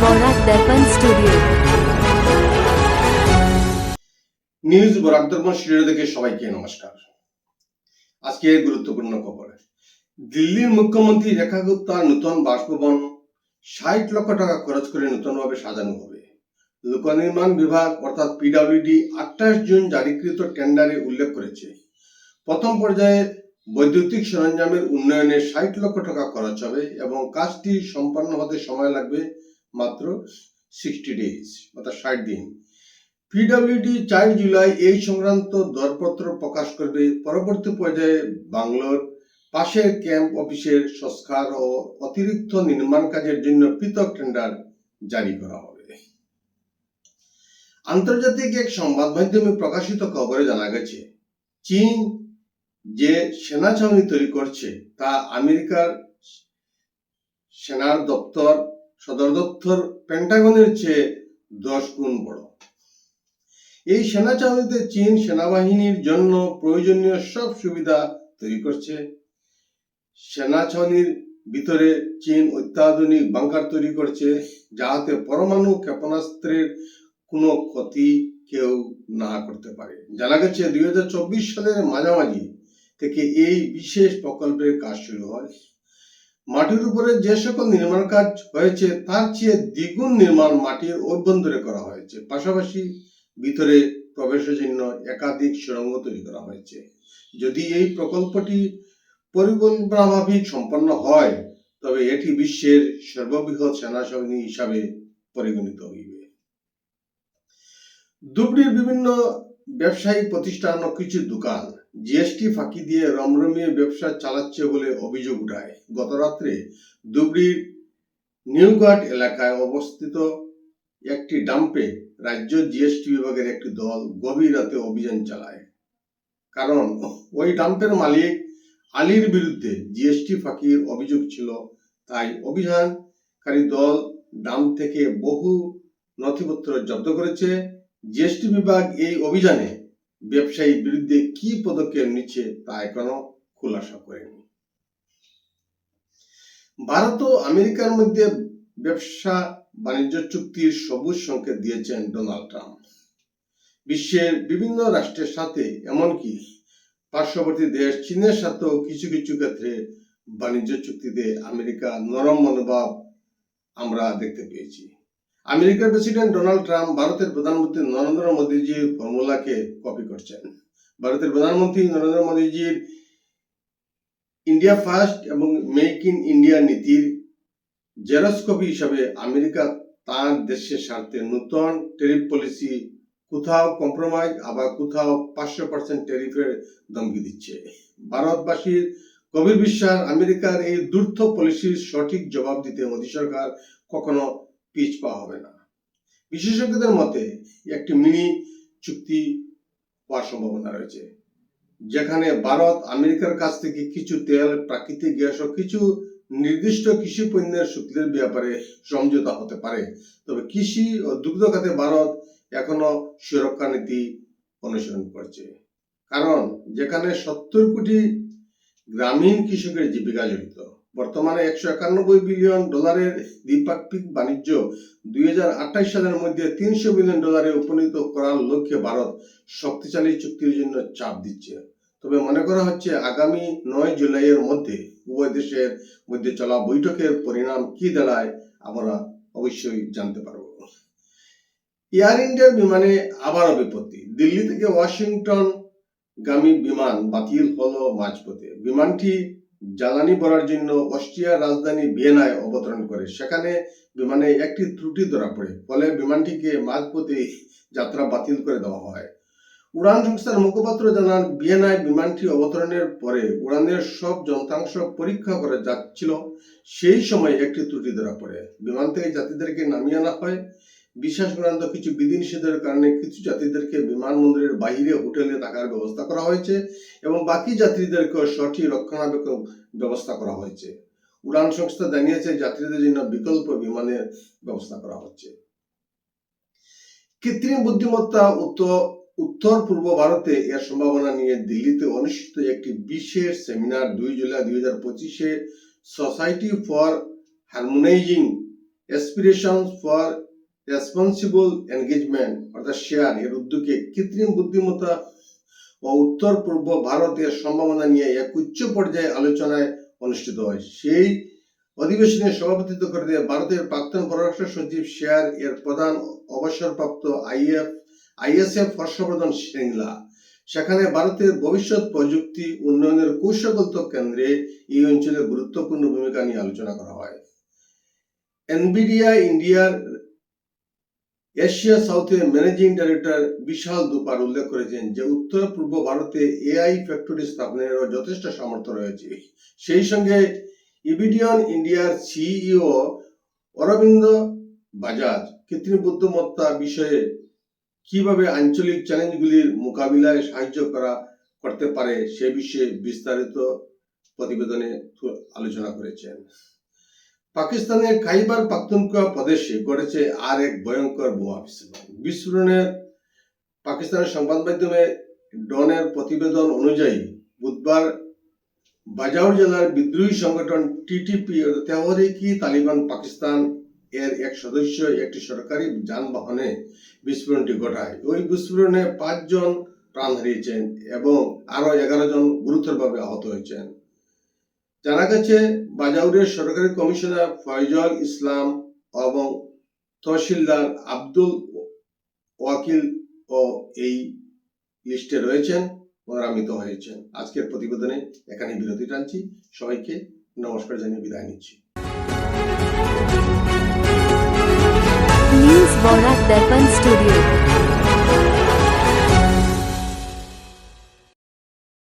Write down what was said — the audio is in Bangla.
বরাক দর্পণ স্টুডিও। নিউজ বরাক দর্পণ স্টুডিও থেকে সবাইকে নমস্কার। আজকের গুরুত্বপূর্ণ খবর, দিল্লির মুখ্যমন্ত্রী রেখা গুপ্তার নতুন বাসভবন ৬০ লক্ষ টাকা খরচ করে নতুনভাবে সাজানো হবে। লোক নির্মাণ বিভাগ অর্থাৎ পিডব্লিউডি ২৮ জুন জারিকৃত টেন্ডারে উল্লেখ করেছে, প্রথম পর্যায়ে বৈদ্যুতিক সরঞ্জামের উন্নয়নে ৬০ লক্ষ টাকা খরচ হবে এবং কাজটি সম্পন্ন হতে সময় লাগবে মাত্র 60 ডেজ অর্থাৎ ৬০ দিন। পিডব্লিউডি ৪ জুলাই এই সংক্রান্ত দরপত্র প্রকাশ করবে। পরবর্তী পর্যায়ে বাংলোর পাশের ক্যাম্প অফিসের সংস্কার ও অতিরিক্ত নির্মাণ কাজের জন্য পৃথক টেন্ডার জারি করা হবে। আন্তর্জাতিক এক সংবাদ মাধ্যমে প্রকাশিত খবরে জানা গেছে, চীন যে সেনা ছাউনি তৈরি করছে তা আমেরিকার সেনার সদর দপ্তর পেন্টাগনের চেয়ে ১০ গুণ বড়। এই সেনা ছাউনিতে চীন সেনাবাহিনীর জন্য প্রয়োজনীয় সব সুবিধা তৈরি করছে। সেনা ছাউনির ভিতরে চীন অত্যাধুনিক বাংকার তৈরি করছে, যাতে পরমাণু ক্ষেপণাস্ত্রের কোনো ক্ষতি কেউ না করতে পারে। জানা গেছে ২০২৪ সালের মাঝামাঝি থেকে এই বিশেষ প্রকল্পের কাজ শুরু হয়। মাটির উপরে যে সকল নির্মাণ কাজ হয়েছে তার চেয়ে দ্বিগুণ নির্মাণ মাটির অভ্যন্তরে করা হয়েছে। পাশাপাশি ভিতরে প্রবেশের জন্য একাধিক সুড়ঙ্গ তৈরি করা হয়েছে। যদি এই প্রকল্পটি পরিকল্পনামাফিক সম্পন্ন হয় তবে এটি বিশ্বের সর্ববৃহৎ সেনা ছাউনি হিসাবে পরিগণিত হইবে। ধুবড়ীর বিভিন্ন ব্যবসায়িক প্রতিষ্ঠান ও কিছু দোকান জিএসটি ফাঁকি দিয়ে রমরমিয়ে ব্যবসা চালাচ্ছে বলে অভিযোগ উঠায়। গত রাত্রে ধুবড়ীর নিউঘাট এলাকায় অবস্থিত একটি ডাম্পে রাজ্য জিএসটি বিভাগের একটি দল গভীর রাতে অভিযান চালায়। কারণ ওই ডাম্পের মালিক আলীর বিরুদ্ধে জিএসটি ফাঁকির অভিযোগ ছিল। তাই অভিযানকারী দল ডাম্প থেকে বহু নথিপত্র জব্দ করেছে। জিএসটি বিভাগ এই অভিযানে ব্যবসায়ীর বিরুদ্ধে কি পদক্ষেপ নিচ্ছে তা এখনো খুলাসা করেনি। ভারত ও আমেরিকার মধ্যে ব্যবসা বাণিজ্য চুক্তির সবুজ সংকেত দিয়েছেন ডোনাল্ড ট্রাম্প। বিশ্বের বিভিন্ন রাষ্ট্রের সাথে এমনকি পার্শ্ববর্তী দেশ চীনের সাথেও কিছু কিছু ক্ষেত্রে বাণিজ্য চুক্তিতে আমেরিকা নরম মনোভাব আমরা দেখতে পেয়েছি। আমেরিকার প্রেসিডেন্ট ডোনাল্ড ট্রাম্প ভারতের প্রধানমন্ত্রী নরেন্দ্র মোদীজির ফর্মুলাকে কপি করছেন। ভারতের প্রধানমন্ত্রী নরেন্দ্র মোদীজির ইন্ডিয়া ফার্স্ট এবং মেক ইন ইন্ডিয়া নীতির জেরক্স কপি হিসাবে আমেরিকা তার দেশের স্বার্থে নতুন ট্যারিফ পলিসি, কোথাও কম্প্রোমাইজ আবার কোথাও ৫০০% ট্যারিফের ধমকি দিচ্ছে। ভারতবাসীর গভীর বিশ্বাস, আমেরিকার এই দ্রুত পলিসির সঠিক জবাব দিতে মোদী সরকার কখনো পিছপা হবে না। বিশেষজ্ঞদের মতে একটি মিনি চুক্তি হওয়ার সম্ভাবনা রয়েছে, যেখানে ভারত আমেরিকার কাছ থেকে কিছু তেল, প্রাকৃতিক গ্যাস ও কিছু নির্দিষ্ট কৃষি পণ্যের শুল্কের ব্যাপারে সমঝোতা হতে পারে। তবে কৃষি ও দুগ্ধ খাতে ভারত এখনো সুরক্ষা নীতি অনুসরণ করছে, কারণ যেখানে ৭০ কোটি গ্রামীণ কৃষকের জীবিকা জড়িত। বর্তমানে $১৯১ বিলিয়ন দ্বিপাক্ষিক বাণিজ্য ২০২৮ সালের মধ্যে $৩০০ বিলিয়ন উপনীত করার লক্ষ্যে ভারত শক্তিশালী চুক্তির জন্য চাপ দিচ্ছে। তবে মনে করা হচ্ছে আগামী ৯ জুলাইয়ের মধ্যে উভয় দেশের মধ্যে চলা বৈঠকের পরিণাম কি দাঁড়ায় আমরা অবশ্যই জানতে পারব। এয়ার ইন্ডিয়ার বিমানে আবারও বিপত্তি। দিল্লি থেকে ওয়াশিংটন গামী বিমান বাতিল হলো মাঝপথে। বিমানটি জ্বালানি ভরার জন্য অস্ট্রিয়ার রাজধানী ভিয়েনায় অবতরণ করে। সেখানে বিমানে একটি ত্রুটি ধরা পড়ে, ফলে বিমানটিকে মাঝপথে যাত্রা বাতিল করে দেওয়া হয়। উড়ান সংস্থার মুখপাত্র জানান, ভিয়েনায় বিমানটি অবতরণের পরে উড়ানের সব যন্ত্রাংশ পরীক্ষা করে যাচ্ছিল, সেই সময় একটি ত্রুটি ধরা পড়ে। বিমান থেকে যাত্রীদেরকে নামিয়ে আনা হয়। বিশেষ সংক্রান্ত কিছু বিধিনিষেধের কারণে কিছু যাত্রীদেরকে বিমানবন্দরের বাইরে হোটেলে থাকার ব্যবস্থা করা হয়েছে এবং বাকি যাত্রীদেরকে সঠিক রক্ষণাবেক্ষণ ব্যবস্থা করা হয়েছে। উড়ান সংস্থা জানিয়েছে যাত্রীদের জন্য বিকল্প বিমানের ব্যবস্থা করা হচ্ছে। কৃত্রিম বুদ্ধিমত্তা উত্তর পূর্ব ভারতে এর সম্ভাবনা নিয়ে দিল্লিতে অনুষ্ঠিত একটি বিশেষ সেমিনার ২ জুলাই ২০২৫ society for harmonising aspiration for responsible engagement অর্থাৎ শেয়ার এর উদ্যোগে কৃত্রিম বুদ্ধিমত্তা ও উত্তর পূর্ব ভারতের সম্ভাবনা নিয়ে এক উচ্চ পর্যায়ে আলোচনায় অনুষ্ঠিত হয়। সেই অধিবেশনে সভাপতিত্ব করে ভারতের প্রাক্তন পররাষ্ট্র সচিব শেয়ার এর প্রধান অবসরপ্রাপ্ত আইএসএফ হর্ষবর্ধন শ্রিংলা। সেখানে ভারতের ভবিষ্যৎ প্রযুক্তি উন্নয়নের কৌশলগত কেন্দ্রে এই অঞ্চলের গুরুত্বপূর্ণ ভূমিকা নিয়ে আলোচনা করা হয়। এনভিডিয়া ইন্ডিয়ার এশিয়া সাউথের ম্যানেজিং ডাইরেক্টর বিশাল দুপার উল্লেখ করেছেন যে উত্তর পূর্ব ভারতে এআই ফ্যাক্টরি স্থাপনেরও যথেষ্ট সামর্থ্য রয়েছে। সেই সঙ্গে ইভিডিয়ন ইন্ডিয়ার সিইও অরবিন্দ বাজাজ কৃত্রিম বুদ্ধিমত্তা বিষয়ে কিভাবে আঞ্চলিক চ্যালেঞ্জগুলির মোকাবিলায় সাহায্য করতে পারে সে বিষয়ে বিস্তারিত প্রতিবেদনে আলোচনা করেছেন। পাকিস্তানের খাইবার পাখতুনখোয়া প্রদেশে ঘটেছে আর এক ভয়ঙ্কর বোমা বিস্ফোরণে পাকিস্তানের সংবাদ মাধ্যমে ডনের প্রতিবেদন অনুযায়ী বুধবার বাজাউর জেলার বিদ্রোহী সংগঠন টিটিপি তেহরিকি তালিবান পাকিস্তান এর এক সদস্য একটি সরকারি যানবাহনে বিস্ফোরণটি ঘটায়। ওই বিস্ফোরণে 5 জন প্রাণ হারিয়েছেন এবং আরো 11 জন গুরুতরভাবে আহত হয়েছেন। জানা গেছে বাজাউরের সরকারি কমিশনার ফয়জল ইসলাম এবং তহসিলদার আব্দুল ওয়াকিল ও এই লিস্টে রয়েছেন, ওনারা মৃত হয়েছেন। আজকের প্রতিবেদনে এখানে বিরতি টানছি। সবাইকে নমস্কার জানিয়ে বিদায় নিচ্ছি। न्यूज़ बौरा दर्पण स्टूडियो।